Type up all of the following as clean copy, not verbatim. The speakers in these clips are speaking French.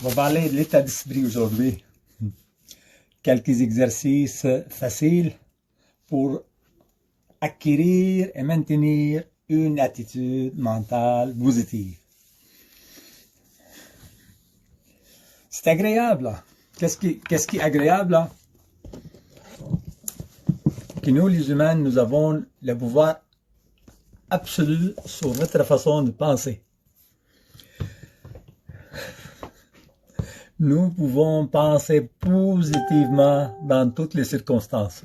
On va parler de l'état d'esprit aujourd'hui. Quelques exercices faciles pour acquérir et maintenir une attitude mentale positive. C'est agréable, là. Qu'est-ce qui est agréable, là? Que nous, les humains, nous avons le pouvoir absolu sur notre façon de penser. Nous pouvons penser positivement dans toutes les circonstances.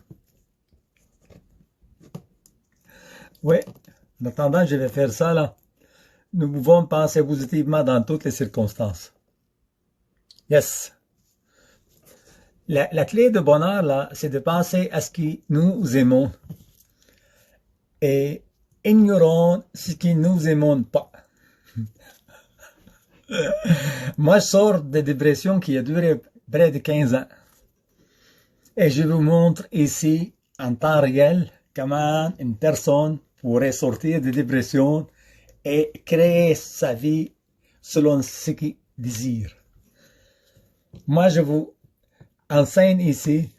Oui, en attendant, je vais faire ça, là. Nous pouvons penser positivement dans toutes les circonstances. Yes. La clé de bonheur, là, c'est de penser à ce que nous aimons et ignorons ce que nous aimons pas. Moi, je sors de dépression qui a duré près de 15 ans. Et je vous montre ici, en temps réel, comment une personne pourrait sortir de dépression et créer sa vie selon ce qu'il désire. Moi, je vous enseigne ici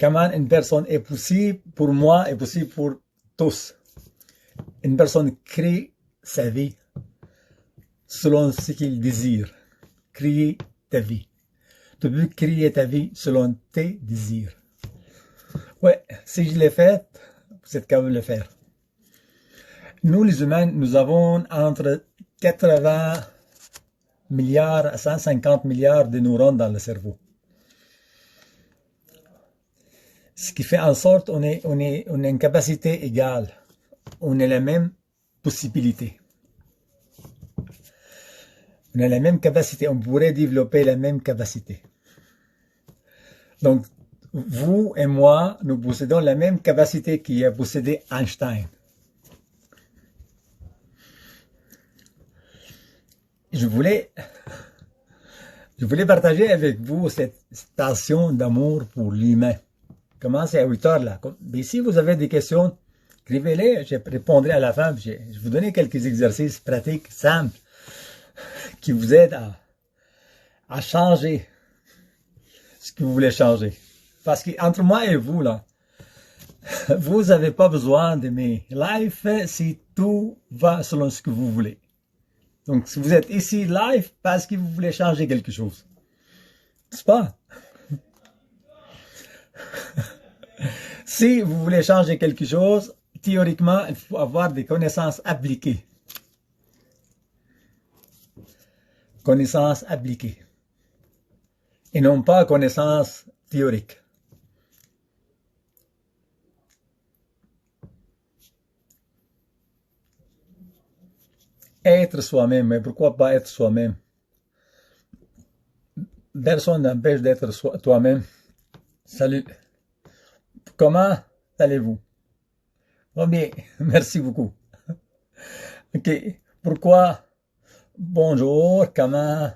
comment une personne est possible pour moi et possible pour tous. Une personne crée sa vie selon ce qu'il désire. Créer ta vie. Tu peux créer ta vie selon tes désirs. Ouais, si je l'ai fait, vous êtes capable de le faire. Nous, les humains, nous avons entre 80 milliards à 150 milliards de neurones dans le cerveau. Ce qui fait en sorte qu'on a une capacité égale. On a la même possibilité. On a la même capacité. On pourrait développer la même capacité. Donc, vous et moi, nous possédons la même capacité qu'a possédé Einstein. Je voulais partager avec vous cette passion d'amour pour l'humain. Commencez à 8 heures là. Mais si vous avez des questions, écrivez-les, je répondrai à la fin. Je vais vous donner quelques exercices pratiques, simples, qui vous aident à changer ce que vous voulez changer. Parce qu'entre moi et vous, là, vous n'avez pas besoin de mes lives si tout va selon ce que vous voulez. Donc, si vous êtes ici live, parce que vous voulez changer quelque chose. N'est-ce pas? Si vous voulez changer quelque chose, théoriquement, il faut avoir des connaissances appliquées. Connaissances appliquées. Et non pas connaissances théoriques. Être soi-même, mais pourquoi pas être soi-même? Personne n'empêche d'être toi-même. Salut. Comment allez-vous? Oh bien, merci beaucoup. Ok, pourquoi? Bonjour, comment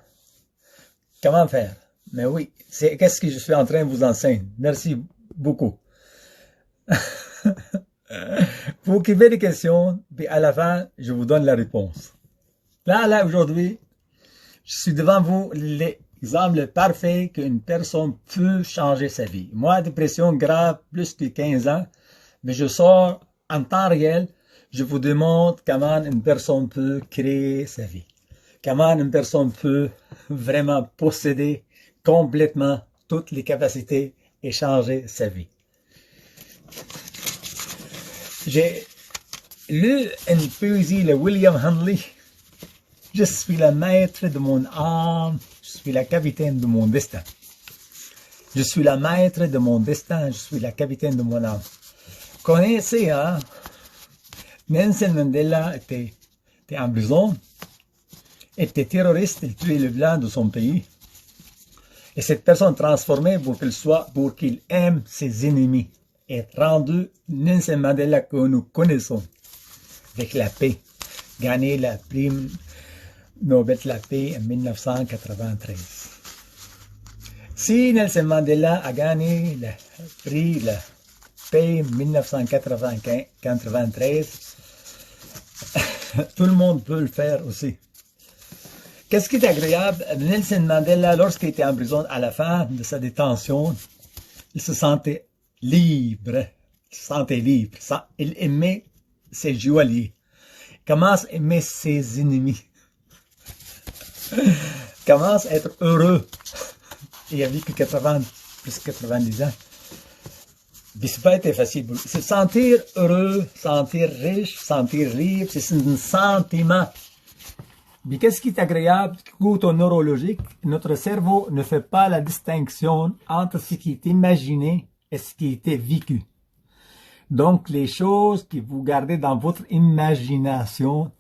faire? Mais oui, c'est qu'est-ce que je suis en train de vous enseigner. Merci beaucoup. Vous écrivez des questions, puis à la fin, je vous donne la réponse. Là, aujourd'hui, je suis devant vous l'exemple parfait qu'une personne peut changer sa vie. Moi, dépression grave, plus que 15 ans, mais je sors en temps réel, je vous démontre comment une personne peut créer sa vie. Comment une personne peut vraiment posséder complètement toutes les capacités et changer sa vie. J'ai lu une poésie de William Hanley. Je suis le maître de mon âme, je suis la capitaine de mon destin. Je suis le maître de mon destin, je suis la capitaine de mon âme. Connaissez, hein? Nelson Mandela était en prison, était terroriste, il tuait le blanc de son pays. Et cette personne transformée pour qu'il aime ses ennemis est rendu Nelson Mandela que nous connaissons, avec la paix, gagner la prime Nobel de la paix en 1993. Si Nelson Mandela a gagné le prix de la paix en 1993, tout le monde peut le faire aussi. Qu'est-ce qui est agréable? Nelson Mandela, lorsqu'il était en prison à la fin de sa détention, il se sentait libre. Il se sentait libre. Il aimait ses joailliers. Il commence à aimer ses ennemis. Il commence à être heureux. Il a vécu plus de 90 ans. Mais c'est pas été facile. Se sentir heureux, sentir riche, sentir libre, c'est un sentiment. Mais qu'est-ce qui est agréable, côté neurologique? Notre cerveau ne fait pas la distinction entre ce qui est imaginé et ce qui était vécu. Donc, les choses que vous gardez dans votre imagination,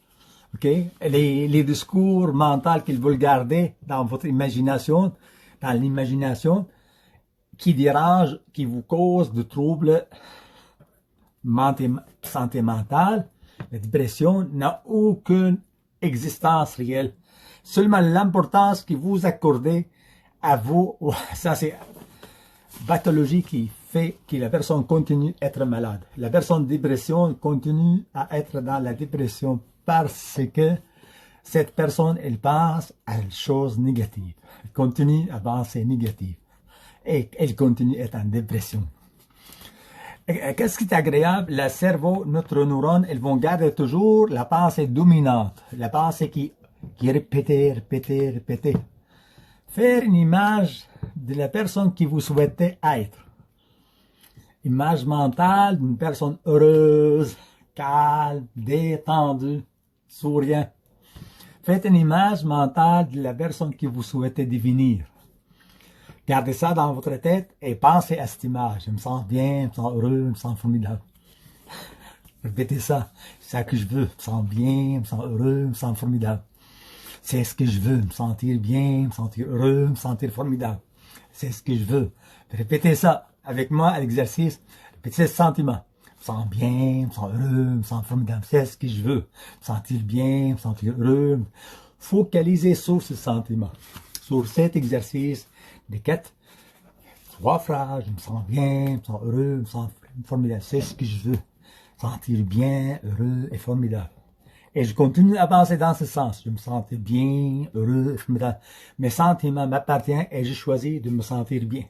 ok, les discours mentaux que vous gardez dans votre imagination, dans l'imagination, qui dérangent, qui vous causent de troubles santé mentale, la dépression n'a aucune existence réelle. Seulement l'importance que vous accordez à vous, ça c'est pathologie qui fait que la personne continue à être malade. La personne dépression continue à être dans la dépression parce que cette personne, elle pense à des choses négatives. Elle continue à penser négative. Et elle continue à être en dépression. Qu'est-ce qui est agréable? Le cerveau, notre neurone, elles vont garder toujours la pensée dominante. La pensée qui répéter. Faire une image de la personne que vous souhaitez être. Image mentale d'une personne heureuse, calme, détendue, souriant. Faites une image mentale de la personne que vous souhaitez devenir. Gardez ça dans votre tête et pensez à cette image. Je me sens bien, je me sens heureux, je me sens formidable. Répétez ça. C'est ça que je veux. Je me sens bien, je me sens heureux, je me sens formidable. C'est ce que je veux. Me sentir bien, me sentir heureux, me sentir formidable. C'est ce que je veux. Répétez ça avec moi à l'exercice. Répétez ce sentiment. Je me sens bien, je me sens heureux, je me sens formidable. C'est ce que je veux. Me sentir bien, me sentir heureux. Focalisez sur ce sentiment. Sur cet exercice. Des 3 phrases, je me sens bien, je me sens heureux, je me sens formidable, c'est ce que je veux, sentir bien, heureux et formidable. Et je continue à penser dans ce sens, je me sentais bien, heureux et formidable. Mes sentiments m'appartiennent et j'ai choisi de me sentir bien.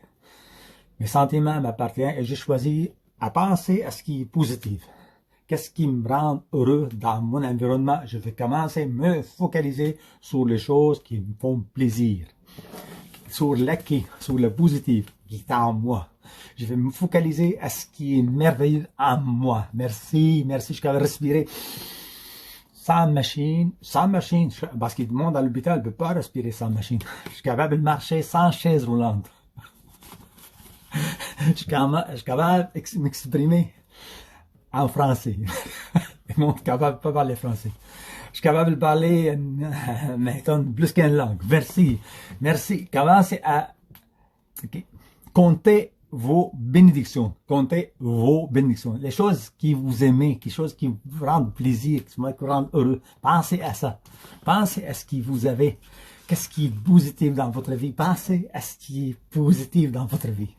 Mes sentiments m'appartiennent et j'ai choisi à penser à ce qui est positif. Qu'est-ce qui me rend heureux dans mon environnement? Je vais commencer à me focaliser sur les choses qui me font plaisir. Sur l'acquis, sur le positif qui est en moi. Je vais me focaliser à ce qui est merveilleux en moi. Merci, je suis capable de respirer sans machine, parce que tout le monde à l'hôpital ne peut pas respirer sans machine. Je suis capable de marcher sans chaise roulante. Je suis capable de m'exprimer en français. Le monde est capable de pas parler français. Je suis capable de parler, mettons, plus qu'une langue. Merci. Commencez à compter vos bénédictions. Les choses qui vous aimez, les choses qui vous rendent plaisir, qui vous rendent heureux. Pensez à ça. Pensez à ce que vous avez. Qu'est-ce qui est positif dans votre vie? Pensez à ce qui est positif dans votre vie.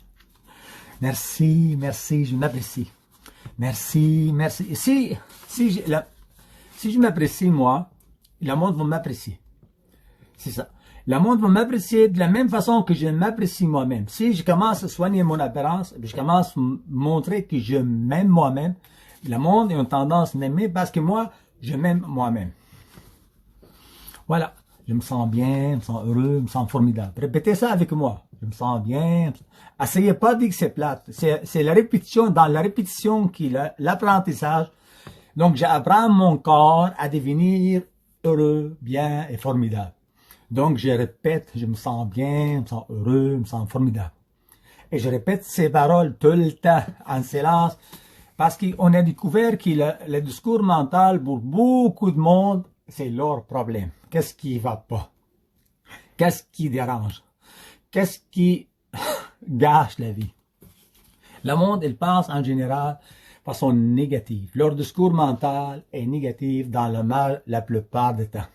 Merci, je m'apprécie. Merci. Si je m'apprécie, moi, le monde va m'apprécier. C'est ça. Le monde va m'apprécier de la même façon que je m'apprécie moi-même. Si je commence à soigner mon apparence, je commence à montrer que je m'aime moi-même, le monde a une tendance à m'aimer parce que moi, je m'aime moi-même. Voilà. Je me sens bien, je me sens heureux, je me sens formidable. Répétez ça avec moi. Je me sens bien. Essayez pas de dire que c'est plate. C'est la répétition, dans la répétition qui est l'apprentissage. Donc, j'apprends mon corps à devenir heureux, bien et formidable. Donc, je répète, je me sens bien, je me sens heureux, je me sens formidable. Et je répète ces paroles tout le temps, en silence, parce qu'on a découvert que le discours mental, pour beaucoup de monde, c'est leur problème. Qu'est-ce qui va pas? Qu'est-ce qui dérange? Qu'est-ce qui gâche la vie? Le monde, il pense en général de façon négative. Leur discours mental est négatif dans le mal la plupart du temps.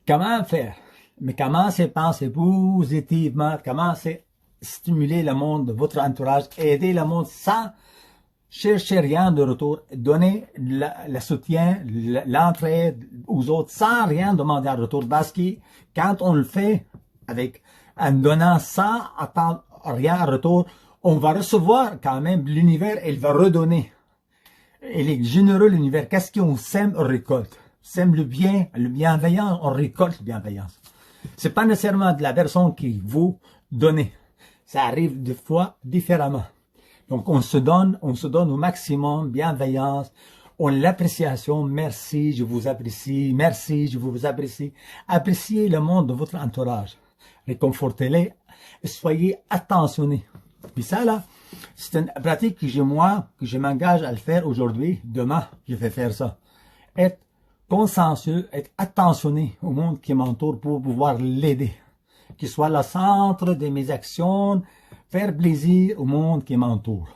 Comment faire? Mais commencez à penser positivement, commencez à stimuler le monde de votre entourage, aider le monde sans cherchez rien de retour. Donnez le soutien, l'entraide aux autres sans rien demander en retour. Parce que quand on le fait en donnant sans attendre rien en retour, on va recevoir quand même l'univers, il va redonner. Il est généreux l'univers. Qu'est-ce qu'on sème, on récolte. Sème le bien, le bienveillant, on récolte la bienveillance. C'est pas nécessairement de la personne qui vous donne. Ça arrive des fois différemment. Donc on se donne au maximum, bienveillance, on l'appréciation, merci, je vous apprécie, merci, je vous apprécie. Appréciez le monde de votre entourage. Réconfortez-les, soyez attentionnés. Puis ça là, c'est une pratique que je m'engage à le faire aujourd'hui, demain, je vais faire ça. Être consciencieux, être attentionné au monde qui m'entoure pour pouvoir l'aider. Qu'il soit le centre de mes actions, faire plaisir au monde qui m'entoure.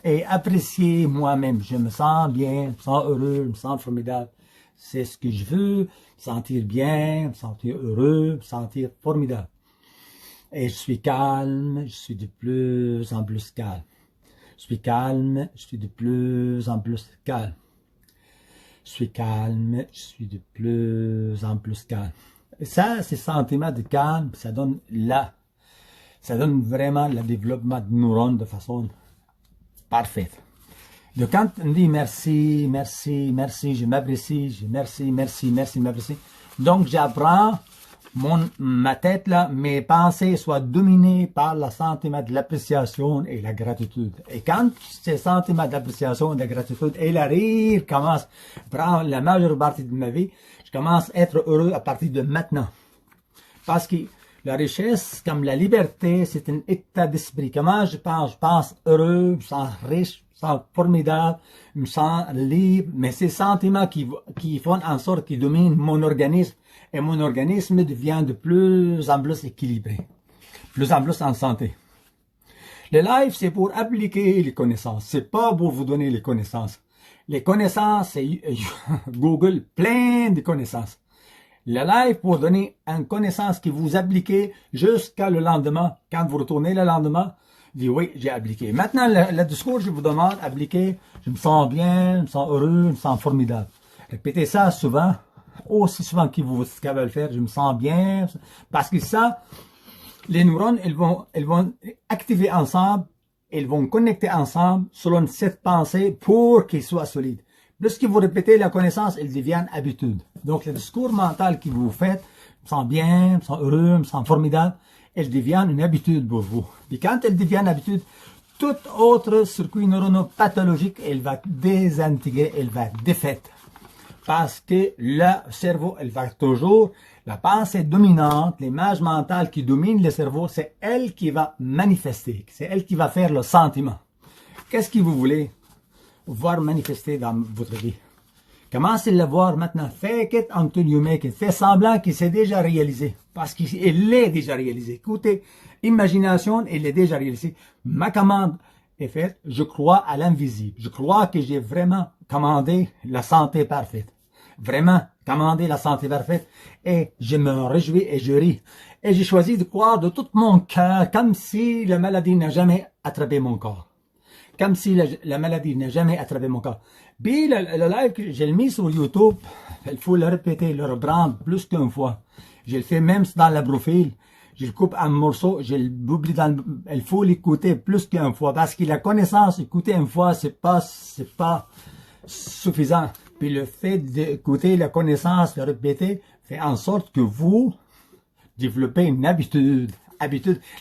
Et apprécier moi-même. Je me sens bien, je me sens heureux, je me sens formidable. C'est ce que je veux, me sentir bien, me sentir heureux, me sentir formidable. Et je suis calme, je suis de plus en plus calme. Je suis calme, je suis de plus en plus calme. Je suis calme, je suis de plus en plus calme. Et ça, ces sentiments de calme, ça donne vraiment le développement de neurones de façon parfaite. Donc quand on dit merci, merci, merci, je m'apprécie, merci, merci, merci, m'apprécie. Donc j'apprends ma tête là, mes pensées soient dominées par le sentiment de l'appréciation et la gratitude. Et quand ces sentiments d'appréciation et de gratitude et le rire commencent à prendre la majeure partie de ma vie, je commence à être heureux à partir de maintenant. Parce que la richesse, comme la liberté, c'est un état d'esprit. Comment je pense heureux, je me sens riche, je me sens formidable, je me sens libre. Mais ces sentiments qui font en sorte qu'ils dominent mon organisme, et mon organisme devient de plus en plus équilibré, de plus en plus en santé. Le live, c'est pour appliquer les connaissances, c'est pas pour vous donner les connaissances. Les connaissances, c'est Google, plein de connaissances. Le live pour donner une connaissance que vous appliquez jusqu'à le lendemain. Quand vous retournez le lendemain, vous dites oui, j'ai appliqué. Maintenant, le discours, je vous demande d'appliquer. Je me sens bien, je me sens heureux, je me sens formidable. Répétez ça souvent, aussi souvent que vous êtes capable de le faire. Je me sens bien. Parce que ça, les neurones, ils vont activer ensemble, ils vont connecter ensemble selon cette pensée pour qu'ils soient solides. Plus que vous répétez la connaissance, elle devient habitude. Donc, le discours mental que vous faites, je me sens bien, je me sens heureux, je me sens formidable, elle devient une habitude pour vous. Et quand elle devient une habitude, tout autre circuit neuronopathologique, elle va désintégrer, elle va défaite. Parce que le cerveau, elle va toujours, la pensée dominante, l'image mentale qui domine le cerveau, c'est elle qui va manifester, c'est elle qui va faire le sentiment. Qu'est-ce que vous voulez voir manifester dans votre vie? Commencez à le voir maintenant. Fake it until you make it. Faites semblant qu'il s'est déjà réalisé. Parce qu'il est déjà réalisé. Écoutez, imagination, il est déjà réalisé. Ma commande est faite. Je crois à l'invisible. Je crois que j'ai vraiment commandé la santé parfaite. Vraiment commandé la santé parfaite. Et je me réjouis et je ris. Et j'ai choisi de croire de tout mon cœur comme si la maladie n'a jamais attrapé mon corps. Comme si la maladie n'a jamais attrapé mon corps. Puis le live que j'ai mis sur YouTube, il faut le répéter, le reprendre plus qu'une fois. Je le fais même dans la profil. Je le coupe en morceaux, je l'oublie il faut l'écouter plus qu'une fois. Parce que la connaissance, écouter une fois, c'est pas suffisant. Puis le fait d'écouter la connaissance, le répéter, fait en sorte que vous développez une habitude.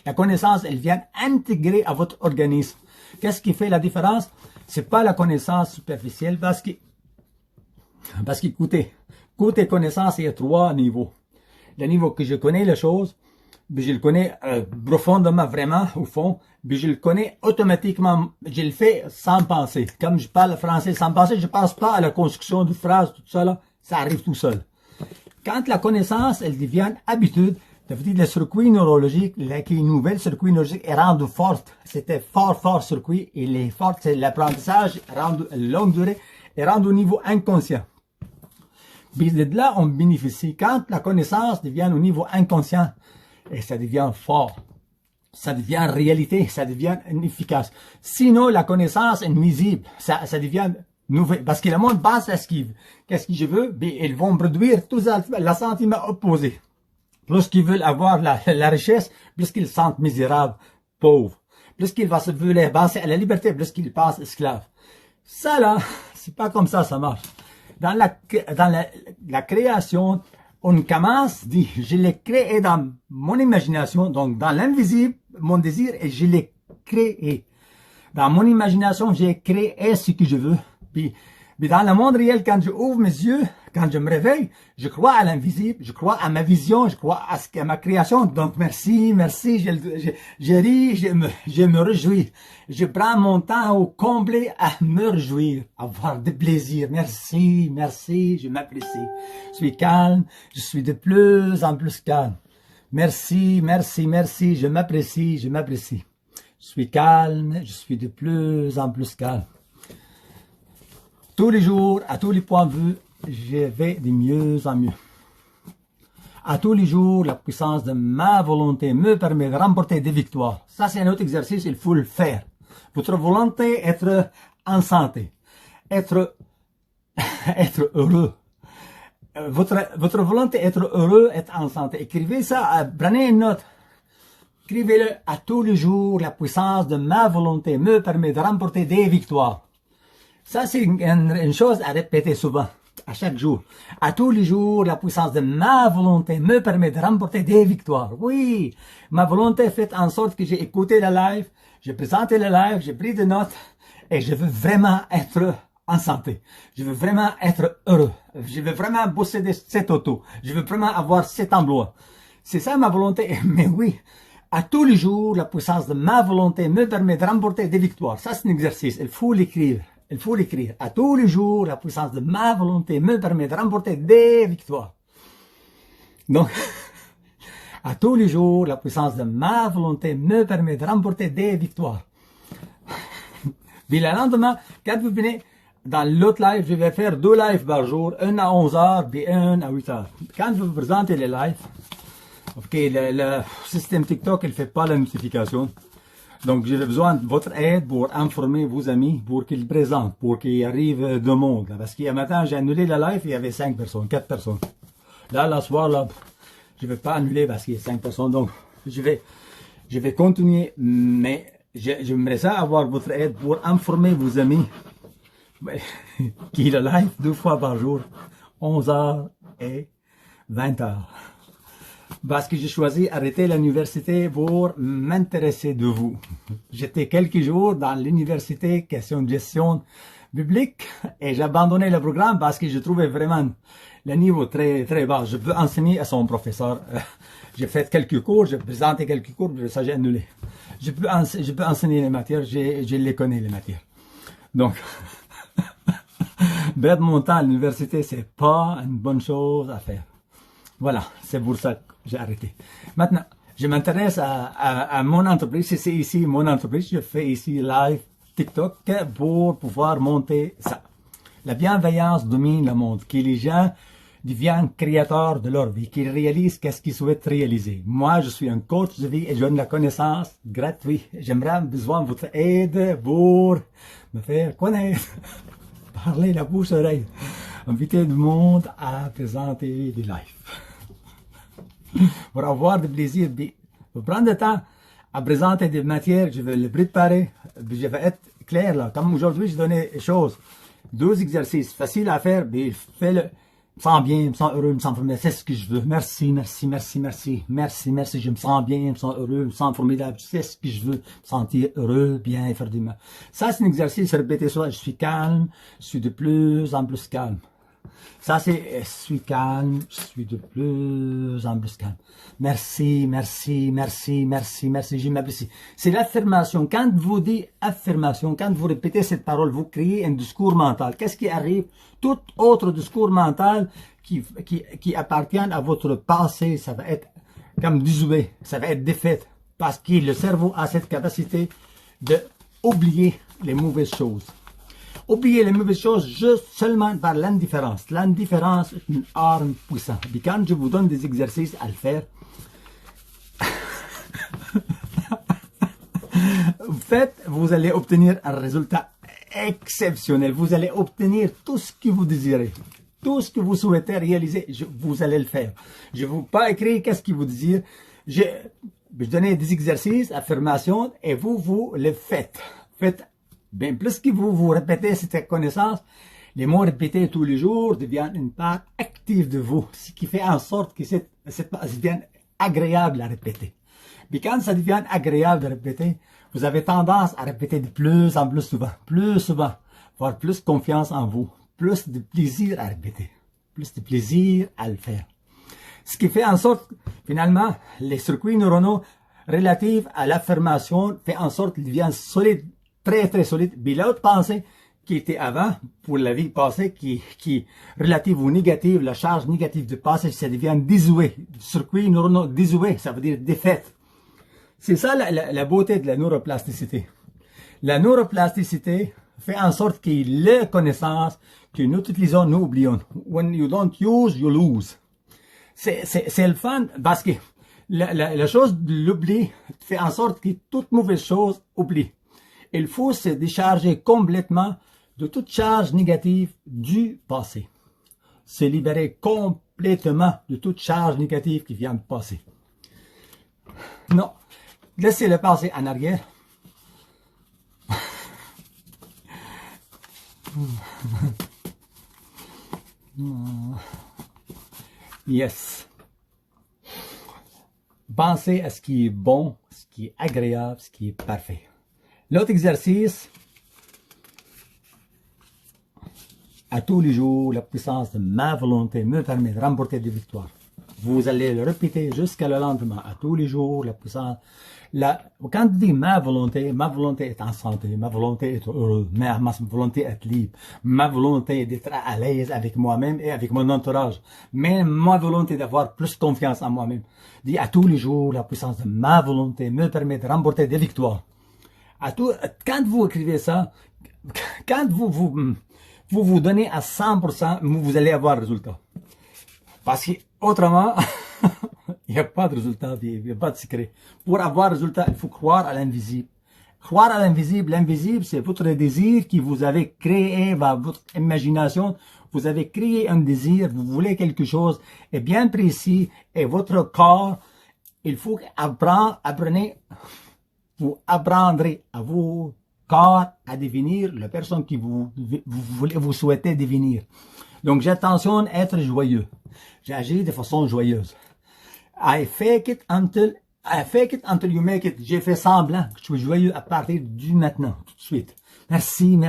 La connaissance, elle vient intégrer à votre organisme. Qu'est-ce qui fait la différence? C'est pas la connaissance superficielle parce qu'écoutez, côté connaissance, il y a 3 niveaux. Le niveau que je connais les choses, puis je le connais profondément, vraiment, au fond, puis je le connais automatiquement, je le fais sans penser. Comme je parle français sans penser, je pense pas à la construction de phrases, tout ça là, ça arrive tout seul. Quand la connaissance, elle devient habitude, ça veut dire que le circuit neurologique, le nouvel circuit neurologique est rendu fort. C'était fort circuit. Il est fort, c'est l'apprentissage rendu longue durée est rendu au niveau inconscient. Puis de là, on bénéficie. Quand la connaissance devient au niveau inconscient, et ça devient fort. ça devient réalité, ça devient efficace. Sinon, la connaissance est nuisible, ça devient nouvelle. Parce que le monde pense à ce qu'il veut. Qu'est-ce que je veux? Ben, ils vont produire tout ça, le sentiment opposé. Plus qu'ils veulent avoir la richesse, plus qu'ils se sentent misérables, pauvres. Plus qu'ils vont se vouloir penser à la liberté, plus qu'ils pensent esclaves. Ça là, c'est pas comme ça marche. Dans la création, on commence, dit, je l'ai créé dans mon imagination, donc dans l'invisible, mon désir, et je l'ai créé. Dans mon imagination, j'ai créé ce que je veux. Puis dans le monde réel, quand je ouvre mes yeux, quand je me réveille, je crois à l'invisible, je crois à ma vision, je crois à ma création. Donc merci, je ris, je me réjouis. Je prends mon temps au complet à me réjouir, à avoir du plaisir. Merci, je m'apprécie. Je suis calme, je suis de plus en plus calme. Merci, je m'apprécie. Je suis calme, je suis de plus en plus calme. Tous les jours, à tous les points de vue, je vais de mieux en mieux. À tous les jours, la puissance de ma volonté me permet de remporter des victoires. Ça, c'est un autre exercice, il faut le faire. Votre volonté, être en santé, être heureux. Votre volonté, être heureux, être en santé. Écrivez ça, prenez une note. Écrivez-le à tous les jours, la puissance de ma volonté me permet de remporter des victoires. Ça, c'est une chose à répéter souvent, à chaque jour. À tous les jours, la puissance de ma volonté me permet de remporter des victoires. Oui, ma volonté fait en sorte que j'ai écouté le live, j'ai présenté le live, j'ai pris des notes, et je veux vraiment être en santé. Je veux vraiment être heureux. Je veux vraiment posséder cette auto. Je veux vraiment avoir cet emploi. C'est ça ma volonté. Mais oui, à tous les jours, la puissance de ma volonté me permet de remporter des victoires. Ça, c'est un exercice. Il faut l'écrire. À tous les jours, la puissance de ma volonté me permet de remporter des victoires. Donc, à tous les jours, la puissance de ma volonté me permet de remporter des victoires. Puis le lendemain, quand vous venez dans l'autre live, je vais faire 2 lives par jour, un à 11h, puis un à 8h. Quand vous présentez les lives, ok, le système TikTok, il ne fait pas la notification. Donc, j'ai besoin de votre aide pour informer vos amis, pour qu'ils présentent, pour qu'il arrive de monde. Parce qu'hier matin, j'ai annulé la live, il y avait 5 personnes, 4 personnes. Là, la soir, là, je ne vais pas annuler parce qu'il y a 5 personnes. Donc, je vais continuer, mais j'aimerais ça avoir votre aide pour informer vos amis qui est le live 2 fois par jour, 11h et 20h. Parce que j'ai choisi d'arrêter l'université pour m'intéresser de vous. J'étais quelques jours dans l'université, question de gestion biblique, et j'ai abandonné le programme parce que je trouvais vraiment le niveau très, très bas. Je peux enseigner à son professeur. J'ai fait quelques cours, j'ai présenté quelques cours, mais ça j'ai annulé. Je peux enseigner les matières, je les connais les matières. Donc, perdre mon temps à l'université, c'est pas une bonne chose à faire. Voilà, c'est pour ça que j'ai arrêté. Maintenant, je m'intéresse à mon entreprise. C'est ici mon entreprise. Je fais ici live TikTok pour pouvoir monter ça. La bienveillance domine le monde. Que les gens deviennent créateurs de leur vie, qu'ils réalisent qu'est-ce qu'ils souhaitent réaliser. Moi, je suis un coach de vie et je donne la connaissance gratuite. J'aimerais besoin de votre aide pour me faire connaître. Parler la bouche-oreille. Inviter le monde à présenter des lives. Pour avoir du plaisir, pour prendre le temps à présenter des matières, je vais les préparer, je vais être clair là. Comme aujourd'hui, je donnais des choses, 2 exercices faciles à faire, mais fais-le, me sens bien, me sens heureux, me sens formidable, c'est ce que je veux. Merci, je me sens bien, je me sens heureux, je me sens formidable, c'est ce que je veux, me sentir heureux, bien et faire du mal. Ça, c'est un exercice, répétez ça, je suis calme, je suis de plus en plus calme. Ça, c'est, je suis calme, je suis de plus en plus calme. Merci, je m'apprécie. C'est l'affirmation. Quand vous dites affirmation, quand vous répétez cette parole, vous créez un discours mental. Qu'est-ce qui arrive? Tout autre discours mental qui appartient à votre passé, ça va être comme désuet, ça va être défaite. Parce que le cerveau a cette capacité de oublier les mauvaises choses. Oubliez les mauvaises choses juste seulement par l'indifférence. L'indifférence est une arme puissante. Et quand je vous donne des exercices à le faire, faites, vous allez obtenir un résultat exceptionnel. Vous allez obtenir tout ce que vous désirez. Tout ce que vous souhaitez réaliser, vous allez le faire. Je ne vais pas écrire qu'est-ce que vous désirez. Je donne des exercices, affirmations, et vous les faites. Faites bien plus que vous répétez cette connaissance. Les mots répétés tous les jours deviennent une part active de vous, ce qui fait en sorte que cette part devient agréable à répéter. Mais quand ça devient agréable de répéter, vous avez tendance à répéter de plus en plus souvent, avoir plus confiance en vous, plus de plaisir à répéter, plus de plaisir à le faire. Ce qui fait en sorte, finalement, les circuits neuronaux relatifs à l'affirmation fait en sorte qu'ils deviennent solides, très solides. Mais l'autre pensée qui était avant, pour la vie passée, qui relative ou négative, la charge négative du passé, ça devient désuet. Circuits neuronaux désuets, ça veut dire défaite. C'est ça la beauté de la neuroplasticité. La neuroplasticité fait en sorte que les connaissances que nous utilisons, nous oublions. When you don't use, you lose. C'est le fun parce que la chose de l'oubli fait en sorte que toute mauvaise chose oublie. Il faut se décharger complètement de toute charge négative du passé. Se libérer complètement de toute charge négative qui vient du passé. Non. Laissez le passé en arrière. Yes. Pensez à ce qui est bon, ce qui est agréable, ce qui est parfait. L'autre exercice, à tous les jours, la puissance de ma volonté me permet de remporter des victoires. Vous allez le répéter jusqu'à le lendemain, à tous les jours, la puissance. Quand tu dis ma volonté est en santé, ma volonté est heureuse, ma volonté est libre, ma volonté d'être à l'aise avec moi-même et avec mon entourage, mais ma volonté d'avoir plus confiance en moi-même. Dis à tous les jours, la puissance de ma volonté me permet de remporter des victoires. Quand vous écrivez ça, quand vous donnez à 100%, vous allez avoir le résultat. Parce que autrement, il n'y a pas de résultat, il n'y a pas de secret. Pour avoir résultat, il faut croire à l'invisible. Croire à l'invisible, l'invisible, c'est votre désir que vous avez créé, votre imagination. Vous avez créé un désir, vous voulez quelque chose, est bien précis, et votre corps, il faut vous apprendrez à vos corps à devenir la personne que vous souhaitez devenir. Donc, j'attentionne à être joyeux. J'agis de façon joyeuse. I fake it until you make it. J'ai fait semblant que je suis joyeux à partir du maintenant, tout de suite. Merci.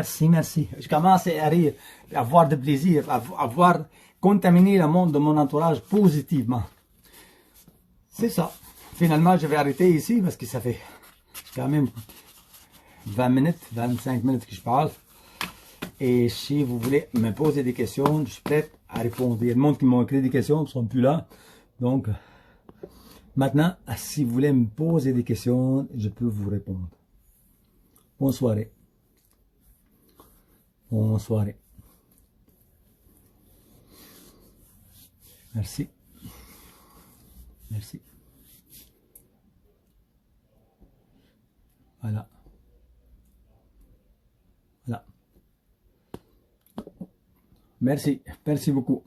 Je commence à rire, à avoir de plaisir, à voir contaminer le monde de mon entourage positivement. C'est ça. Finalement, je vais arrêter ici parce que ça fait quand même 20 minutes, 25 minutes que je parle. Et si vous voulez me poser des questions, je suis prêt à répondre. Il y a le monde qui m'ont écrit des questions, ils ne sont plus là. Donc, maintenant, si vous voulez me poser des questions, je peux vous répondre. Bonne soirée. Bonne soirée. Merci. Merci. Voilà. Voilà. Merci beaucoup.